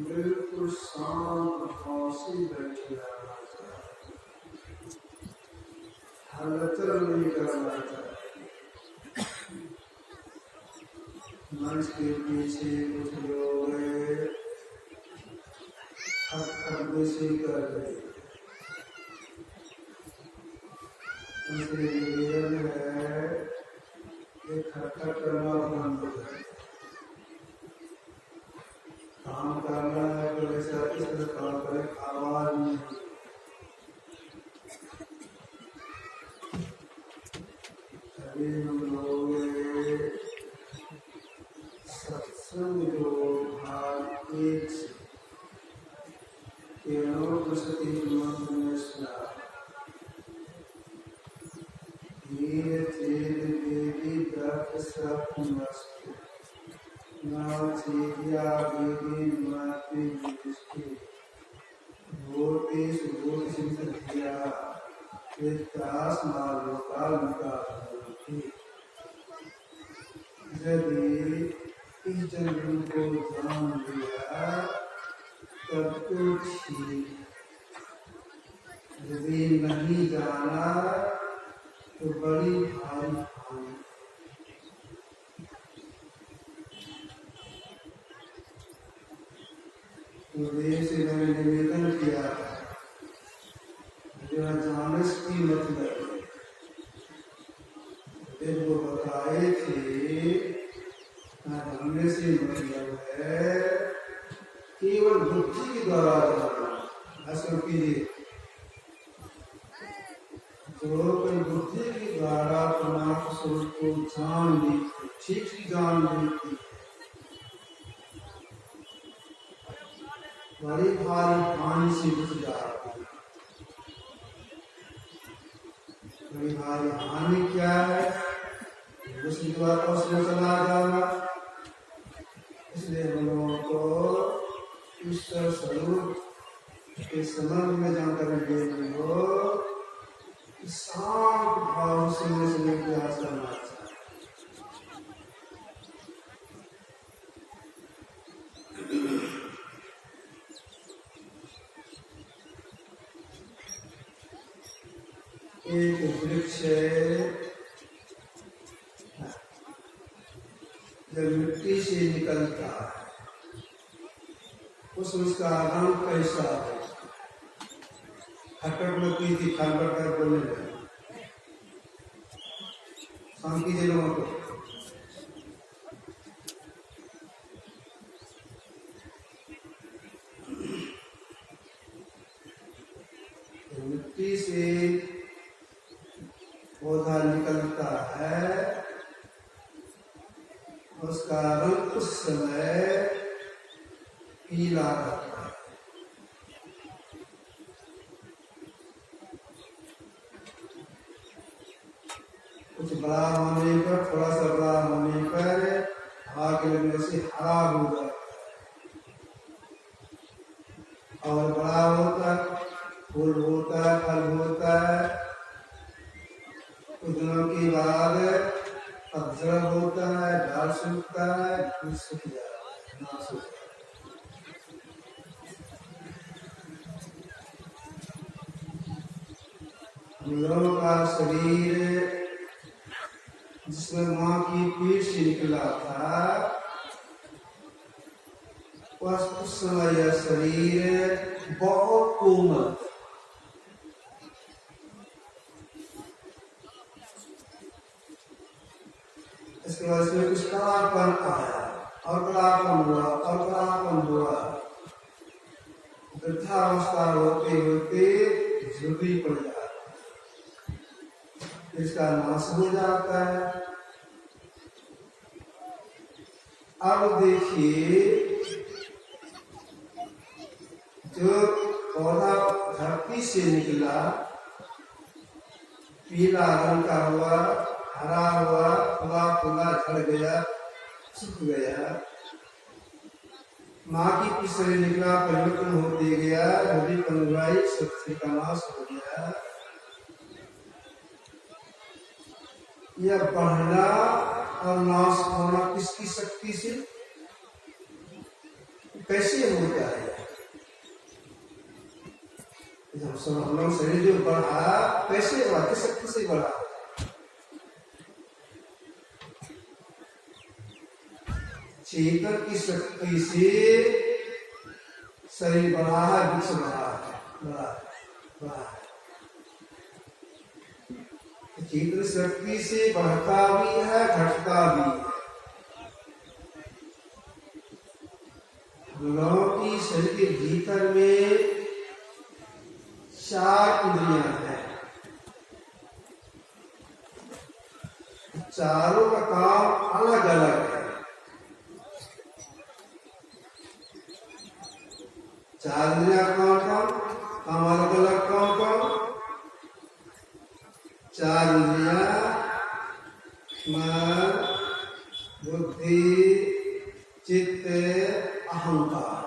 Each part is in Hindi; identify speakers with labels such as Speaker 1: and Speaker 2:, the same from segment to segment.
Speaker 1: बिल्कुल शांत खांसी बैठे रहना चाहिए, हलचल नहीं करना चाहिए। मंच के पीछे कुछ लोग खटखटी कर रहे, उनसे निवेदन है कि खटखट करना बंद करें। काम करना है तो ऐसा इस तरह काम करें, आवाज नहीं। अभी हम लोग सत्संग जो एक केवल मंत्र में सुना, धीरे धीरे देवी दत्त सब मस्त नाचिया बेदी माती दृष्टि भूति सुभूति सिंधिया विकास मार्गों का यदि इस जन्म को जान लिया तब तो ठीक, यदि नहीं जाना तो बड़ी भारी हानि। तो से मैंने निवेदन किया जो जानस की मतलब वो बताए थे, जानने से मतलब है केवल बुद्धि के द्वारा जानना। ऐसा कीजिए, जो कोई बुद्धि के द्वारा परमात्मा स्वरूप को जान ली, ठीक ही जान ली, बड़ी भारी हानि से बच जाती है। बड़ी भारी हानि क्या है? दूसरी बात उसमें चला जाना। इसलिए हम लोगों को ईश्वर स्वरूप के संबंध में जानकारी देनी हो, शांत भाव से प्रयास करना चाहिए। एक वृक्ष जब मिट्टी से निकलता है, उसका रंग कैसा है? खटखट लगती थी, खटखट कर बोलने लगे। शांति दे लोगों को। मिट्टी से पौधा निकलता है, उसका रंग उस समय पीला रहता है। कुछ बड़ा होने पर, थोड़ा सा बड़ा होने पर आग लगने से हरा हो जाता है, और बड़ा होता है, फूल होता है, फल होता है। कुछ दिनों के बाद पतझड़ होता है, डाल सूखता है, फूल सूख जाता है, नाश हो जाता है। हम लोगों का शरीर जिसमें माँ की पीठ से निकला था, उस समय यह शरीर बहुत कोमल, होते जरूरी पड़ जाता है, इसका नाश हो जाता है। अब देखिए, जो पौधा धरती से निकला, पीला रंग का हुआ, हरा हुआ, फूला फूला झड़ गया, सूख गया, माँ की पीठ से निकला, परिवर्तन होते गया, नदी पंगवाई शक्ति का नाश हो गया। यह बढ़ना और नाश होना किसकी शक्ति से, कैसे होता है? हम लोग शरीर जो बढ़ा कैसे बढ़ा, किस शक्ति से बढ़ा? चेतन की शक्ति से शरीर बढ़ा है, वृक्ष बढ़ा है। चेतन शक्ति से बढ़ता भी है, घटता भी है। हम लोगों की शरीर के भीतर में 4 इंद्रियां हैं, चारों का काम अलग अलग है। 4 इंद्रियां कौन कौन, काम अलग अलग कौन कौन? 4 इंद्रियां मन, बुद्धि, चित्त, अहंकार।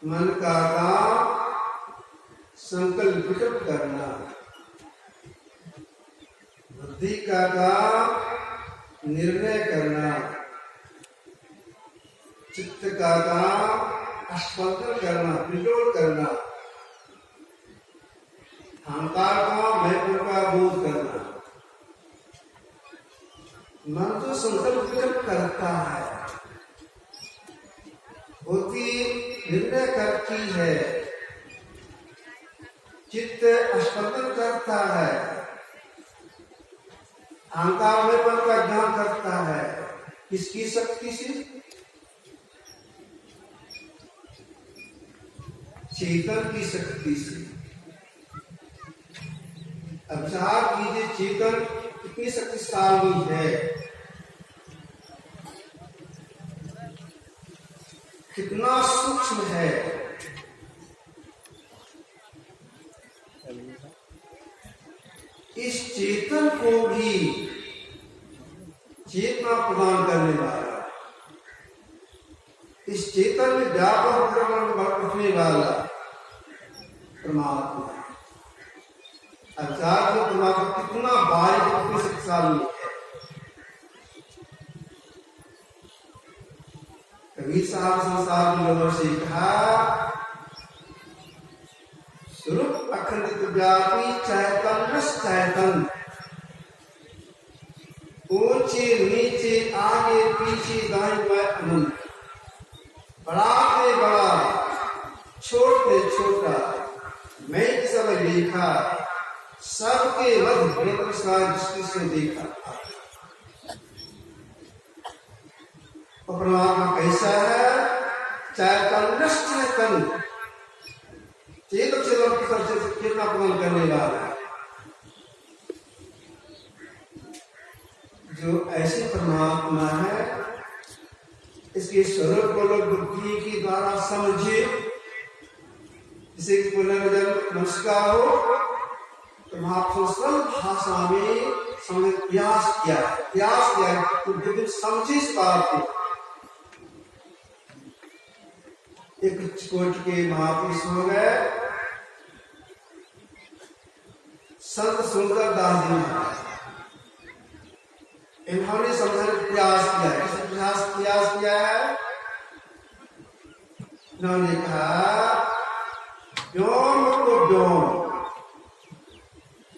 Speaker 1: मन का काम संकल्प विकल्प करना, बुद्धि का काम निर्णय करना, चित्त का काम स्पंदन करना, विलोड करना, अहंकार का मैं का बोध करना। मन तो संकल्प विकल्प करता है, बुद्धि निर्णय करती है, चित्त स्पंदन करता है, अहंकार में मन का ज्ञान करता है। किसकी शक्ति से? चेतन की शक्ति से। अब विचार कीजिए, चेतन कितनी शक्तिशाली है, कितना सूक्ष्म है। इस चेतन को भी चेतना प्रदान करने वाला, इस चेतन में व्यापक रखने वाला परमात्मा। अर्थात वो परमात्मा कितना बारीक, कितनी शक्तिशाली है। कबीर साहब संसार में लोगों से कहा, स्वरूप अखंडित व्यापी चैतन्य चैतन, ऊंचे नीचे आगे पीछे दाएं बाएं अनंत, बड़ा से बड़ा छोटे छोटा, मैं सब देखा, सबके मध्य दृष्टि से देखा। परमात्मा कैसा है? चैतन्य चेतन, चेतन चेतन की सबसे चेतना प्रदान करने वाला है। जो ऐसे परमात्मा है, इसके स्वरूप को लोग बुद्धि के द्वारा समझे। जैसे कि पुनर्जन्म मनुष्य का हो तो महापुरुषों सरल भाषा में समझ प्रयास किया तो बिल्कुल समझे इस बात को। एक कोट के महापुरुष हो गए संत सुंदर दास जी महाराज, इन्होंने समझने का प्रयास किया। किस प्रयास किया है? इन्होंने कहा, व्योम को व्योम,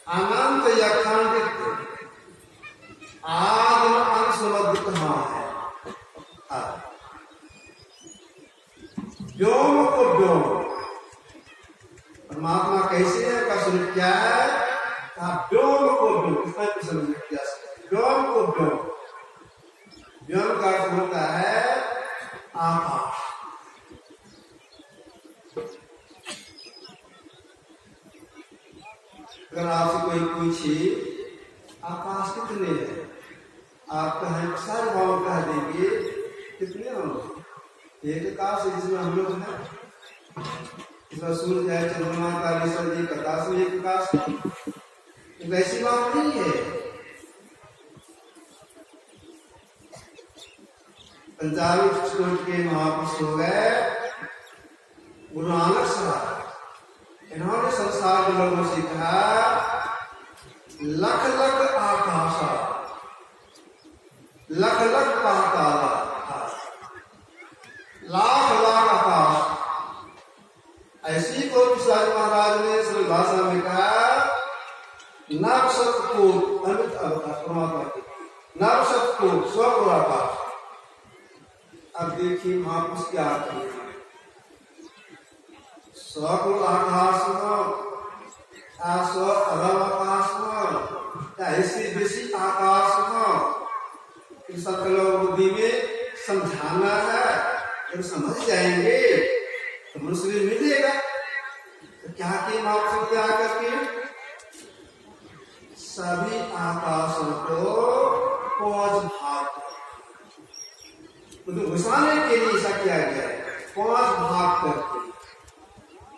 Speaker 1: अनंत या खंडित, आदि अंश मध्य कहाँ है? व्योम को व्योम, परमात्मा कैसे है? का स्वरूप क्या है? व्योम को व्योम, किसका समझने का प्रयास? व्योम को व्योम, व्योम का अर्थ होता है आकाश। अगर आपसे कोई पूछे आकाश कितने हैं, आप कहें सारे भाव कह देंगे कितने होंगे? एक आकाश है जिसमें हम लोग हैं, इसमें सूर्य है, चंद्रमा का जी प्रकाश में एक आकाश है। वैसी बात नहीं है। पंजाबी स्कूल के महापुरुष हो गए गुरु नानक साहब, इन्होंने संसार के लोगों से कहा लख लख आकाश, लख लख पाताल, लाख लाख आकाश। ऐसी को पिछारी महाराज ने सरल भाषा में कहा नव सतकोट अमित अवकाश, परमात्मा की नव सतकोट स्व आकाश। अब देखिए महापुरुष क्या कहते हैं, स्व आकाश स्व अरब आकाश ऐसी बेसी आकाश सकल बुद्धि में समझाना है, जब समझ जाएंगे तो मनुष्य मिलेगा। तो क्या किए महापुरुष क्या करके सभी आकाशों को 5 भाग तो घुसाने के लिए ऐसा किया गया है, 5 भाग करके।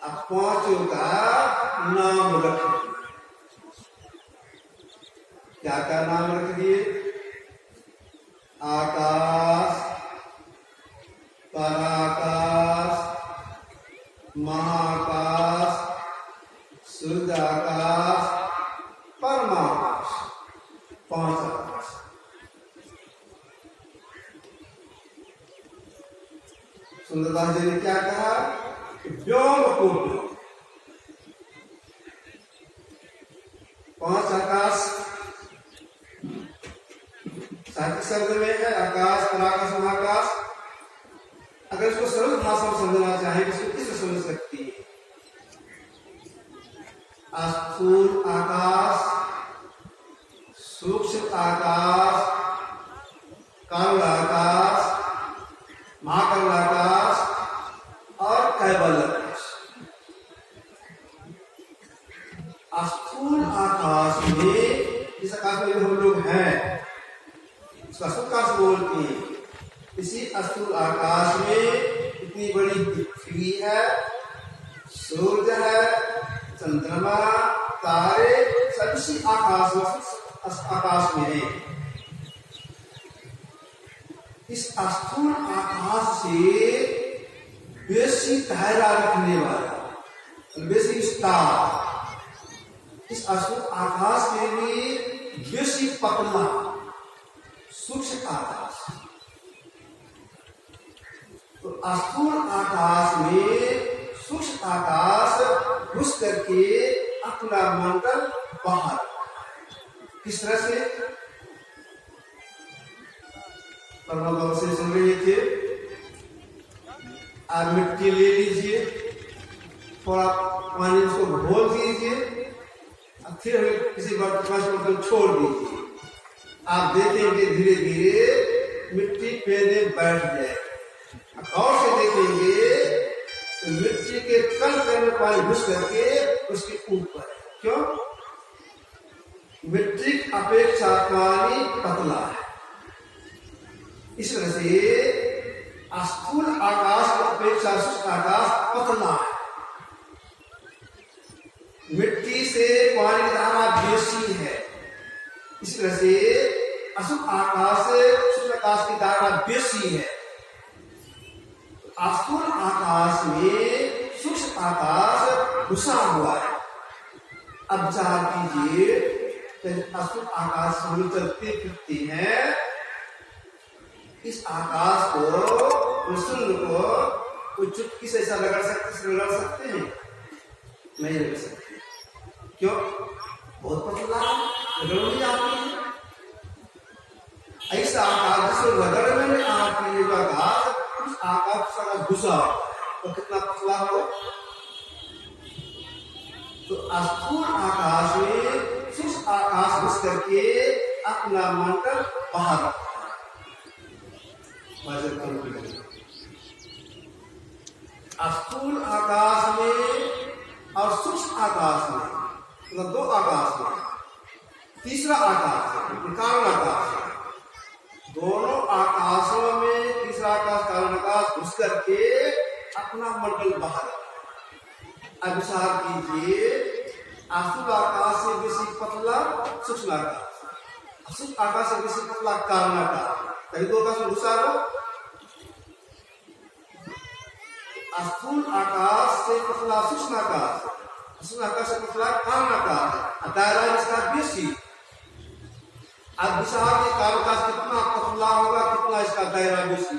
Speaker 1: अब 5 का नाम रख दिए। क्या क्या नाम रख दिए? आकाश, पराकाश, महाकाश, शुद्ध आकाश, परमाकाश, 5 आकाश। सुंदरदास जी ने क्या कहा? व्योम कूट 5 आकाश साहित्य शब्द में है, आकाश, पराकाश, महाकाश। अगर इसको सरल भाषा में समझना चाहें तो किससे समझ सकती है? स्थूल आकाश, सूक्ष्म आकाश, काल आकाश, महाकाल आकाश और कैबल आकाश। स्थूल आकाश में जिस आकाश में हम लोग हैं उसका सुकाश बोलते हैं। इसी स्थूल आकाश में इतनी बड़ी पृथ्वी है, सूर्य है, चंद्रमा, तारे सब इसी आकाश में है। इस स्थूल आकाश से बेसी दायरा रखने वाला बेसी स्टार, इस स्थूल आकाश के लिए बेसी पतला सूक्ष्म आकाश। तो स्थूल आकाश में सूक्ष्म आकाश घुस करके अपना मंडल बाहर। किस तरह से? परमात्मा से सुन रहे थे, आप मिट्टी ले लीजिए, थोड़ा पानी उसको घोल दीजिए, फिर किसी बर्तन छोड़ दीजिए। आप देखेंगे धीरे धीरे मिट्टी पेड़े बैठ जाए। गौर से देखेंगे तो मिट्टी के कण में पानी घुस करके उसके ऊपर। क्यों? मिट्टी की अपेक्षा पानी पतला है। इस वजह से स्थूल आकाश की अपेक्षा सूक्ष्म आकाश पतला है। मिट्टी से पानी की धारा बेसी है, इस वजह से अशुभ आकाश से सूक्ष्म आकाश की धारा बेसी है। स्थूल आकाश में सूक्ष्म आकाश घुसा हुआ है। अब विचार कीजिए, स्थूल आकाश में चलते फिरते हैं, इस आकाश को सूर्य को चुटकी से ऐसा रगड़ सकते हैं? नहीं रगड़ सकते। क्यों? बहुत पतला रगड़ नहीं आती है। ऐसा आकाश जिसको रगड़ में नहीं आती है, जो आकाश उस आकाश का घुसा तो कितना पतला हो। तो स्थूल आकाश में सूक्ष्म आकाश घुस करके अपना मंडल बाहर रखता है। स्थूल आकाश में और सूक्ष्म आकाश में मतलब दो आकाश में तीसरा आकाश है, कारण आकाश है। दोनों आकाशों में तीसरा आकाश कारण आकाश घुस करके अपना मंडल बाहर अब विचार कीजिए, स्थूल आकाश से बेसी पतला सूक्ष्म आकाश, सूक्ष्म आकाश से बेसी पतला कारण आकाश, कहीं दो आकाश में घुसा रहो। स्थूल आकाश से पतला सूक्ष्म आकाश, सूक्ष्म आकाश से पतला कारण आकाश, दायरा इसका बेसी। अब विचार के कारण आकाश कितना पतला होगा, कितना इसका दायरा बेसी।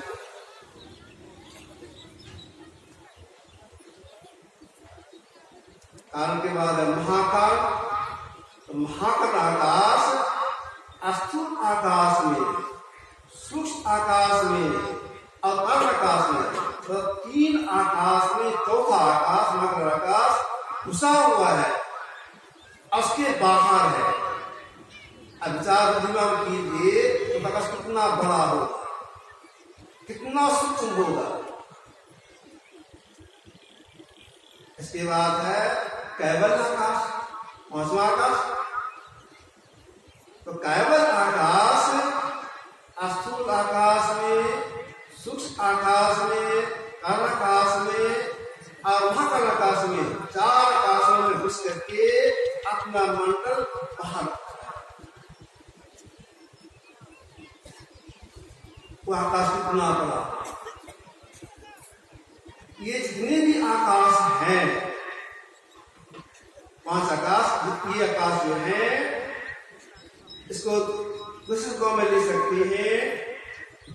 Speaker 1: कारण के बाद है महाकाल। तो महाकाल आकाश स्थूल आकाश में, सूक्ष्म आकाश में और कारण आकाश में, तो तीन आकाश में चौथा आकाश महाकाल आकाश घुसा हुआ है, उसके बाहर है। अब विचार दिमाग कीजिए तो आकाश कितना बड़ा होगा, कितना सूक्ष्म होगा। इसके बाद है कैवल आकाश, पांचवा आकाश। तो कैवल आकाश स्थूल आकाश में, सूक्ष्म आकाश में, कारण आकाश में और महाकाल आकाश में, चार आकाशों में घुस करके अपना मंडल बाहर, वो आकाश कितना बड़ा। ये जितने भी आकाश हैं, पांच आकाश, ये आकाश जो है इसको दूसरे गांव में ले सकते हैं,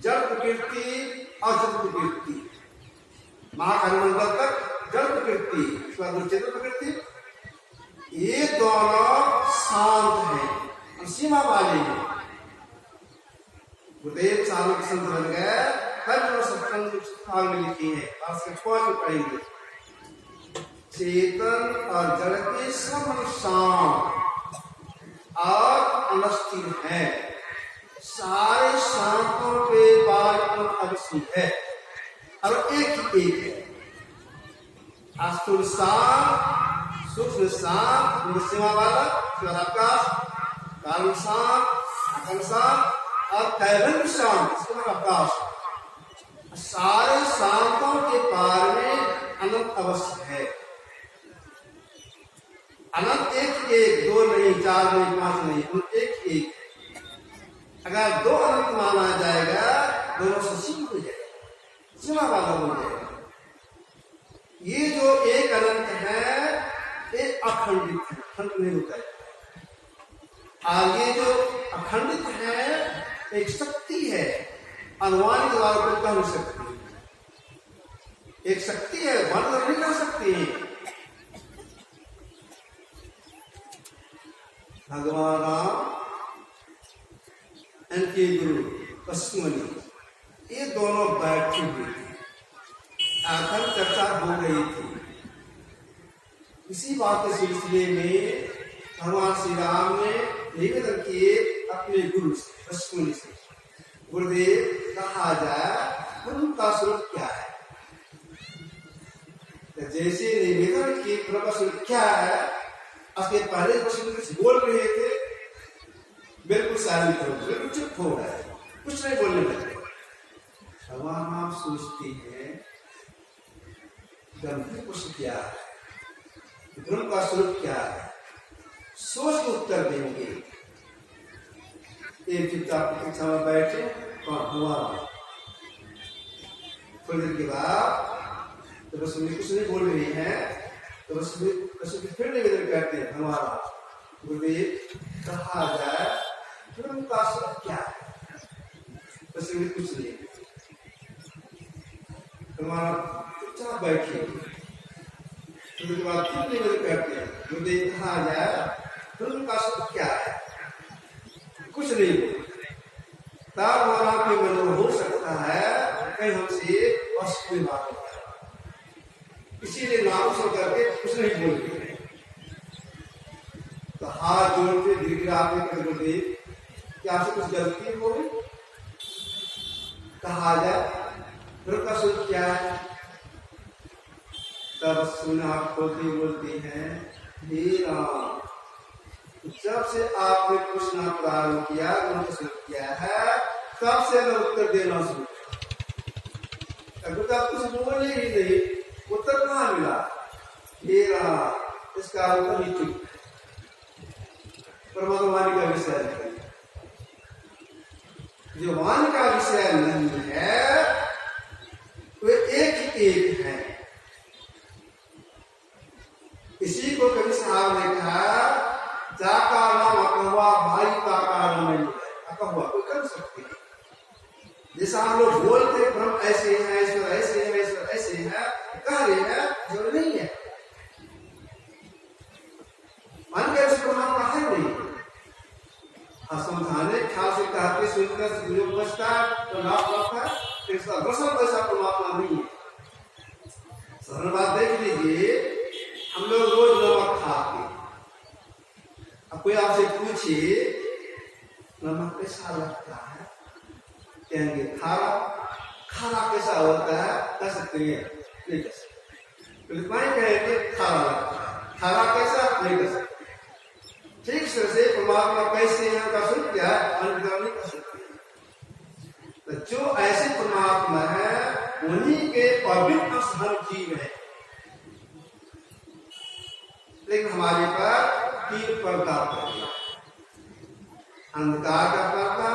Speaker 1: जड़ प्रकृति और जड़ प्रकृति, महाकारिमंडल तक जड़ प्रकृति, चेतन प्रकृति, ये दोनों शांत हैं, सीमा वाले हैं। गुरुदेव साधु संत बन गए, हर में लिखी है, पढ़ेंगे। चेतन और जड़ के सब शांत और अनस्थिर है, सारे शांतों के बाद अवस्थित है और एक ही एक है। स्थूल शांत, सूक्ष्म शांत, सीमा वाला आकाश, कारण शांत, आकाश शांत और कैवल शांत, इसका आकाश। सारे शांतों के पार में अनंत अवस्थित है। अनंत एक एक, दो नहीं, चार नहीं, पांच नहीं, एक एक। अगर दो अनंत माना जाएगा, दोनों से सीमा हो जाएगा, सीमा वाला हो जाएगा। ये जो एक अनंत है, ये अखंडित है, खंड नहीं होता है। और ये जो अखंडित है, एक शक्ति है, अनुमानित द्वारा को कह नहीं सकती, एक शक्ति है, वर्णन नहीं कर सकती है। भगवान इनके गुरु पश्चिमनी, ये दोनों बैठे हुए थे, आखिर चर्चा हो रही थी। इसी बात के सिलसिले में भगवान श्री राम ने निवेदन किए अपने गुरु से, पश्चिमनी से, गुरुदेव कहा जाए धर्म का स्वरूप क्या है। जैसे निवेदन की प्रश्न क्या है, उसके पहले प्रश्न कुछ बोल रहे थे, बिल्कुल साइलेंट हो, बिल्कुल चुप हो रहा है, कुछ नहीं बोलने लगे। भगवान आप सोचते हैं गंभीर प्रश्न क्या है, धर्म का स्वरूप क्या है, सोच के उत्तर देंगे। एक चुपचाप प्रतीक्षा में बैठे, भगवान थोड़ी देर के बाद तो बस कुछ नहीं बोल रही है, तो बस फिर निवेदन करते हैं, भगवान गुरुदेव कहा जाए धर्म का स्वरूप क्या है। बस कुछ नहीं, भगवान चुपचाप बैठे, उसके बाद फिर निवेदन करते हैं, गुरुदेव कहा जाए धर्म का स्वरूप क्या है। कुछ नहीं, तब हमारा कोई मन हो सकता है कहीं हमसे बस कोई बात हो, इसीलिए नाम सुन करके कुछ नहीं बोल रहे। तो हाथ जोड़ के गिड़गिड़ाते गुरुदेव क्या आपसे कुछ गलती हो गई, कहा जाए धर्म का स्वरूप क्या है। तब सुना खोलते बोलते हैं, हे राम जब से आपने पूछना प्रारंभ किया, ग्रंथ शुरू किया है, तब से मैं उत्तर देना शुरू किया। अगर तक कुछ बोले ही नहीं, उत्तर कहाँ मिला? ये रहा, इसका उत्तर ही चुप। परमात्मा वाणी का विषय नहीं, जो वाणी का विषय नहीं है वे एक ही एक है। इसी को कवि साहब ने कहा, जाका नाम अकहुआ भाई का कारण नहीं है। अकहुआ कोई कर सकते हैं। जैसा हम लोग बोलते ब्रह्म ऐसे है, ईश्वर ऐसे है, ईश्वर ऐसे है, कह रहे हैं जो नहीं है। मान के उसको परमात्मा है नहीं। समझाने ख्याल से कहते सुनकर जो बचता तो लाभ होता है, फिर दरअसल ऐसा परमात्मा नहीं है। सरल बात देख लीजिए, हम लोग रोज नमक खाते, अब कोई आपसे पूछे नमक कैसा लगता है, कहेंगे खारा। खारा कैसा होता है, कह सकते हैं? नहीं कह सकते। कहेंगे खारा लगता है। खारा कैसा? नहीं कह सकते। ठीक से परमात्मा कैसे है उनका स्वरूप क्या है, अनुभव नहीं कर सकते। तो जो ऐसे परमात्मा है उन्हीं के पवित्र हम जीव है। लेकिन हमारे पर तीन प्रकार का, अंधकार का पर्दा,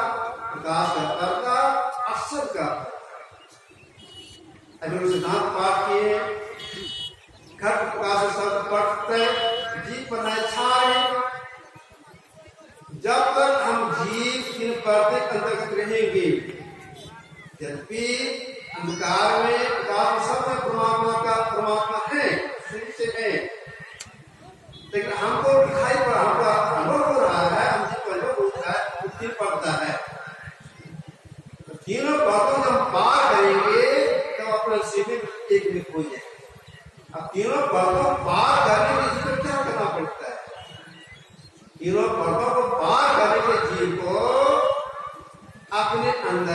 Speaker 1: प्रकाश का पर्दा, अक्षर का पर्दा। अगर सिद्धांत पाठ किए, घट प्रकाश शब्द पढ़ते जीव पर न छाए, जब तक हम जीव इन पर्दे के अंतर्गत रहेंगे। यद्यपि अंधकार में प्रकाश सब में परमात्मा है, शुरू से है, लेकिन हमको दिखाई पड़ा, हमका अनुभव हो रहा है, हम जीव अनुभव होता है, वो तीन पर्दा है। तो तीनों पर्दों को हम पार करेंगे तो अपना सीधे एक में हो जाए। अब तीनों पर्दों पार करने के लिए क्या करना पड़ता है? तीनों पर्दों को पार करने के जीव को अपने अंदर